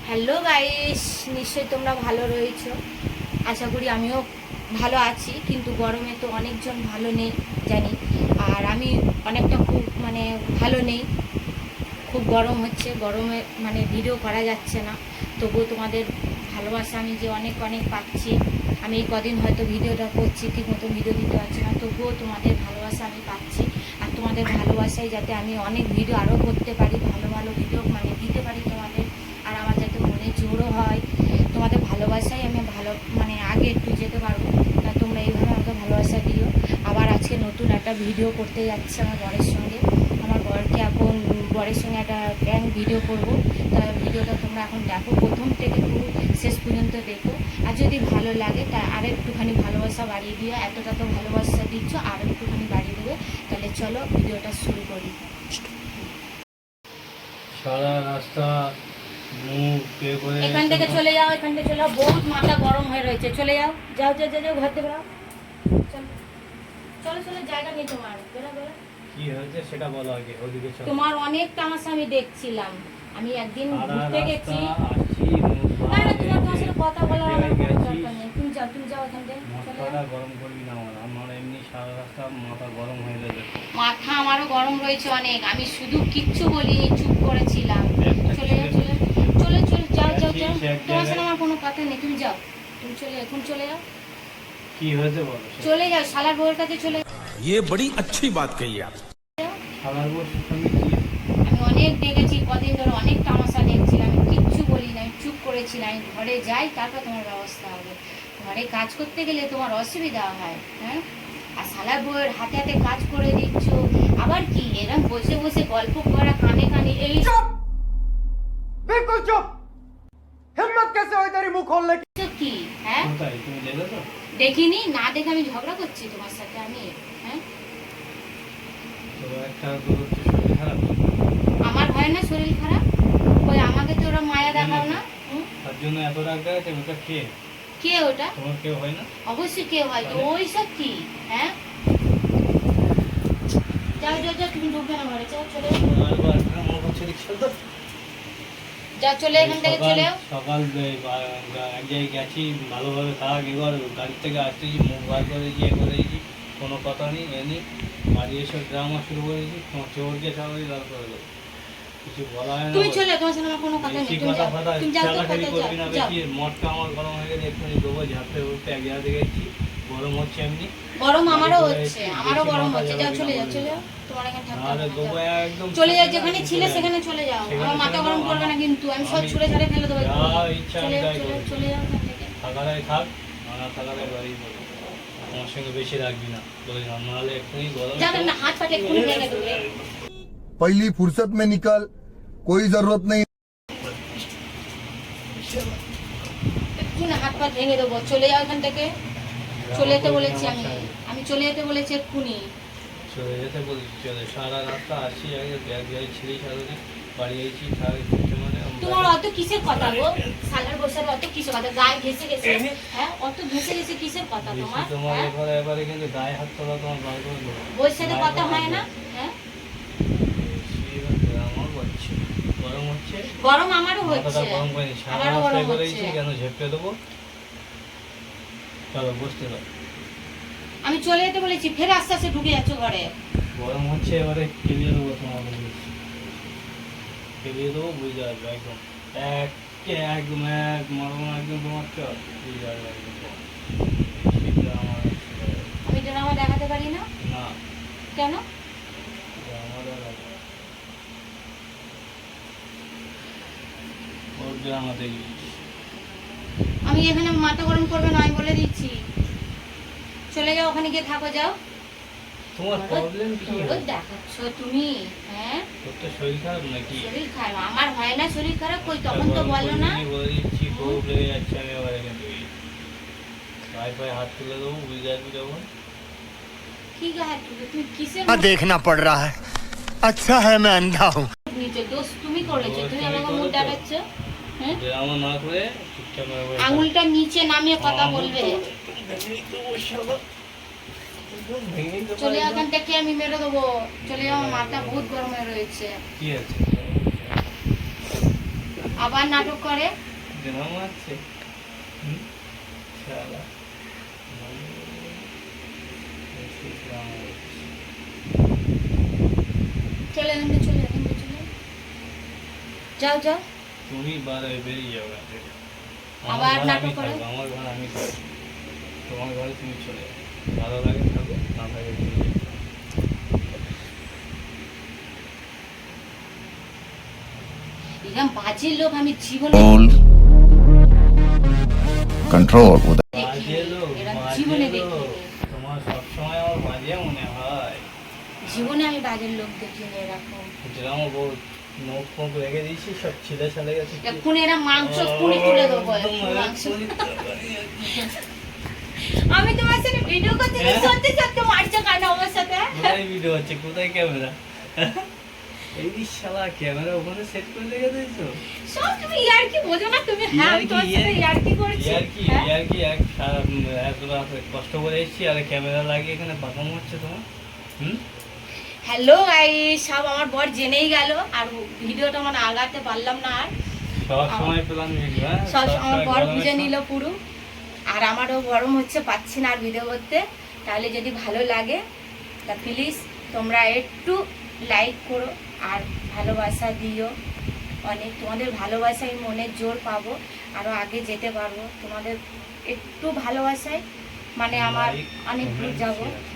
Hello guys, নিশ্চয়ই তোমরা ভালো রয়েছো। আশা করি আমিও ভালো আছি, কিন্তু গরমে তো অনেকজন ভালো নেই জানি। আর আমি অনেকটা খুব ভালো নেই, খুব গরম হচ্ছে। গরমে ভিডিও করা যাচ্ছে না। তবুও তোমাদের ভালোবাসা আমি যে অনেক অনেক পাচ্ছি। আমি এই কদিন হয়তো ভিডিওটা করছি, ঠিক মতো ভিডিও দিতে পারছি না, তবুও তোমাদের ভালোবাসা আমি পাচ্ছি। আর তোমাদের ভালোবাসায় যাতে আমি অনেক ভিডিও আরও করতে পারি, ভালো ভালো ভিডিও দিতে পারি তোমাদের। আর আমার যাতে মনে জোরও হয়, তোমাদের ভালোবাসায় আমি ভালো আগে একটু যেতে পারবো। তা তোমরা এইভাবে আমাকে ভালোবাসা দিও। আবার আজকে নতুন একটা ভিডিও করতে যাচ্ছি আমার বরের সঙ্গে। আমার বরকে এখন বরের সঙ্গে একটা প্র্যাঙ্ক ভিডিও করব। তা ভিডিওটা তোমরা এখন দেখো, প্রথম থেকে পুরো শেষ পর্যন্ত দেখো। আর যদি ভালো লাগে তা আর একটুখানি ভালোবাসা বাড়িয়ে দিও। এতটা তো ভালোবাসা দিচ্ছ, আর একটুখানি বাড়িয়ে দেবে। তাহলে চলো ভিডিওটা শুরু করি। সারা রাস্তা মুখ পে করে এখান থেকে চলে যাও, এখান থেকে চলে যাও। বহুত মাথা গরম হয়ে রয়েছে, চলে যাও। যাও যাও যাও যাও, ঘর থেকে বেরাও। চলো চলো চলো, জায়গা নেই তোমার, বেরো বেরো। কি হয়েছে সেটা বলো আগে। ওদিকে চলো। তোমার অনেক তামাশা আমি দেখছিলাম। আমি একদিন সারা ঘুরতে রাস্তা গেছি। আসছি, মুখ না না, পা তোমার সাথে কথা বলার আমার কোনো গেছি। দরকার নেই। তুমি যাও, তুমি যাও এখান থেকে, চলে মাথাটা যাও। গরম করবি না আমার এমনি সারা রাস্তা মাথা গরম হয়ে যাবে। মাথা আমারও গরম রয়েছে অনেক। আমি শুধু কিচ্ছু বলিনি, চুপ করেছিলাম। চলে যাও চলে চলে চলে যাও যাও যাও। তোমার সাথে আমার কোনো কথা নেই, তুমি যাও। তুমি চলে এখন চলে যাও। কি হয়েছে বলো। চলে যাও, শালার বউয়ের কাছে চলে ये बड़ी अच्छी बात कही आप। যাও। সালার বসে সঙ্গে কি আমি অনেক দেখেছি, কদিন ধরে অনেক তামাশা দেখছিলাম। আমি কিচ্ছু বলি না, আমি চুপ করেছিলাম। আমি ঘরে যাই, তারপর তোমার ব্যবস্থা হবে। ঘরে কাজ করতে গেলে তোমার অসুবিধা হয়, হ্যাঁ? আর শালার বউয়ের হাতে হাতে কাজ করে দিচ্ছ। আবার কি এরকম বসে বসে গল্প করা, কানে কানে এই बिल्कुल चुप। हिम्मत कैसे हुई तेरी मुंह खोलने की? সব কি? হ্যাঁ, কোথায় তুমি দেখো তো? দেখিনি, না দেখে আমি ঝগড়া করছি তোমার সাথে আমি? হ্যাঁ, তো একটা গরুর তো শরীর খারাপ। আমার হয় না শরীর খারাপ? ওই আমাকে তো ওরা মায়া দেখাও না। হুম? তার জন্য এত রাগ দেখাচ্ছে। ওটা কে? কে ওটা? তোমার কেউ হয় না? অবশ্যই কেউ হয় তো। ওই সব কি? হ্যাঁ, যাও যাও যাও, তুমি ঢুকবে না ঘরে, যাও চলে যাও। বারবার আমার কাছে রিকশা দাও। যাও চলে এখান থেকে চলে যাও। সকাল এক জায়গায় গেছি, ভালোভাবে থাক। এবার গাড়ি থেকে আসতেছি, মুখ বার করেছি, করেছি, কোনো কথা নেই। এমনি বাড়ি এসে ড্রামা শুরু করেছি। তোমার চোরকে চাকরি দাঁড় করে দেবো। কিছু বলা হয় না। তুমি চলে যাও, তোমার সাথে আমার কোনো কথা নেই। বেশি তুমি কথা যাও, ফাটা তুমি যাও তো, চালাচালি কোথায় করবি না যাও। বেশি। মদটা আমার গরম হয়ে গেছে, এক্ষুনি দেবো ঝাঁপতে উঠতে। এক জায়গা থেকে গেছি, গরম হচ্ছে এমনি। গরম আমারও বাড়ি হচ্ছে, ঘরে আমারও বেশি গরম মাথা হচ্ছে। যাও জ্বালাবি চলে না যাও, বলে চলে দিলাম। যাও। তোমার এখানে থাকতে নাহলে হবে না, দেবো যাও। একদম। চলে যাও, সামনে যেখানে গাড়ি ছিলে চলে সেখানে যাবে। চলে যাও। সেখানে আমার মাথা চলে গরম যাও। করবে না কিন্তু, আমি সব আমি ছুড়ে ছাড়ে ফেলে দেবো। যা ইচ্ছা চলে আমি যাও তাই চলে যাও, করবো। চলে যাও এখান থেকে। থাকারায় থাক, না থাকারায় বাড়ি বলো। আমার সঙ্গে বেশি রাখবি না বলে দিলাম, নাহলে এক্ষুনি গরম। যাবেন না, হাত পাটে এক্ষুনি ভেঙে দেবে। पहली फुर्सत में निकल, कोई जरूरत नहीं। এক্ষুনি হাত পা ভেঙে দেবো। চলে যাও এখান থেকে। চলে যেতে বলেছি আমি, আমি চলে যেতে বলেছি এক্ষুনি। চলে যেতে বলছি, চলে। সারা রাস্তা আসছি, আগে ব্যাগ গাড়ি ছিঁড়েই সারাদিন বাড়ি আইছি। সারা কিছু তোমার অত কিসের কথা গো? সালার বসার অত কিসের কথা? গায়ে ঘেসে গেছে, হ্যাঁ? অত ঘেসে গেছে কিসের কথা তোমার? তোমার হ্যাঁ? এবারে কিন্তু গায়ে হাত তোলা তোমার বার করে দেবো। বউয়ের সাথে কথা হয় না? হ্যাঁ, আমার হচ্ছে গরম হচ্ছে, গরম আমারও মাথাটা হচ্ছে, গরম করে সারা আমারও গরম রাস্তায় করেছি। হচ্ছে। কেন ঝেপটে দেবো? চলো বসতে দাও। আমি চলে যেতে বলেছি, ফের আস্তে আস্তে ঢুকে যাচ্ছ ঘরে। গরম হচ্ছে, এবারে খেলিয়ে দেবো তোমার। খেলিয়ে দেবো, বুঝে আসবে একদম। একদম মরম একদম তোমার চল বুঝে আসবে একদম। সেটা আমার আমি ড্রামা দেখাতে পারি না? না, কেন? আমাদের ওর ড্রামা দেখবি। আমি এখানে মাথা গরম করবে না, আমি বলে দিচ্ছি। চলে যাও, ওখানে গিয়ে থাকো, যাও। তোমার প্রবলেম কি? ওই দেখাচ্ছ তুমি, হ্যাঁ? তোর তো শরীর খারাপ নাকি? শরীর খারাপ আমার হয় না, শরীর খারাপ কই? তখন তো বলো না। বলে দিচ্ছি, খুব লেগে যাচ্ছে। আমি আবার এখান থেকে গায়ে পায়ে হাত তুলে দেবো, বুঝে আসবি যখন। কি গায়ে তুলে? তুমি কিসের देखना पड़ रहा है। अच्छा है मैं अंधा हूँ। নিচে দোষ তুমি করেছো? তুমি আমাকে মুখ দেখাচ্ছ, হ্যাঁ? ড্রামা না করে চুপচাপ আমার আঙুলটা নিচে নামিয়ে কথা বলবে। চলে যাও এখান থেকে, আমি মেরে দেবো। চলে যাও, আমার মাথা বহুত গরম হয়ে রয়েছে। কি আছে? আবার নাটক করে। ড্রামা আছে শালা চলে এখানে, চলে এখানে, চলে যাও যাও। তুমি বেরিয়ে যাও এখান থেকে। আবার আমার ঘর নাটক আমি করে? থাকবো, আমার ঘর আমি থাকবো, তোমার ঘরে তুমি চলে যাও, ভালো লাগে থাকো, না থাকে চলে যাও। এরকম বাজে লোক আমি জীবনে control with বাজে লোক, এরকম বাজে জীবনে লোক। দেখিনি। তোমার সবসময় আমার বাজে মনে হয়। জীবনে আমি বাজের লোক দেখিনি এরকম। ড্রামা বহুত নোখ ফোক রেখে দিয়েছি, সব ছিঁড়ে ছাড়ে গেছে। এক্ষুনি এরা মাংস পুরি তুলে দেবো, একদম মাংস। পুরি তরকারি। আমি তোমার সাথে ভিডিও করতে গিয়ে সত্যি সত্যি মারছো কেন আমার সাথে? কোথায় ভিডিও হচ্ছে, কোথায় ক্যামেরা? এই শালা ক্যামেরা ওখানে সেট করে রেখে দিয়েছো? সব তুমি ইয়ার্কি বোঝো না তুমি? হ্যাঁ আমি তোমার সাথে ইয়ার্কি করছি। হ্যাঁ? ইয়ার্কি এত রাত কষ্ট করে এসেছি আর ক্যামেরা লাগিয়ে এখানে পাকামো হচ্ছে তোমার। হ্যালো গাইস, সব আমার বর জেনেই গেল আর ভিডিওটা মানে আগাতে পারলাম না আর। সব সময় পেলাম ভিডিও, হ্যাঁ সব আমার বর গরমের বুঝে সময়। নিল পুরো। আর আমারও গরম হচ্ছে, পাচ্ছি না আর ভিডিও করতে। তাহলে যদি ভালো লাগে তা প্লিজ তোমরা একটু লাইক করো আর ভালোবাসা দিও অনেক। তোমাদের ভালোবাসায় মনের জোর পাবো, আরও আগে যেতে পারবো। তোমাদের একটু ভালোবাসায় মানে আমার Like, অনেক দূর comment, যাবো। share.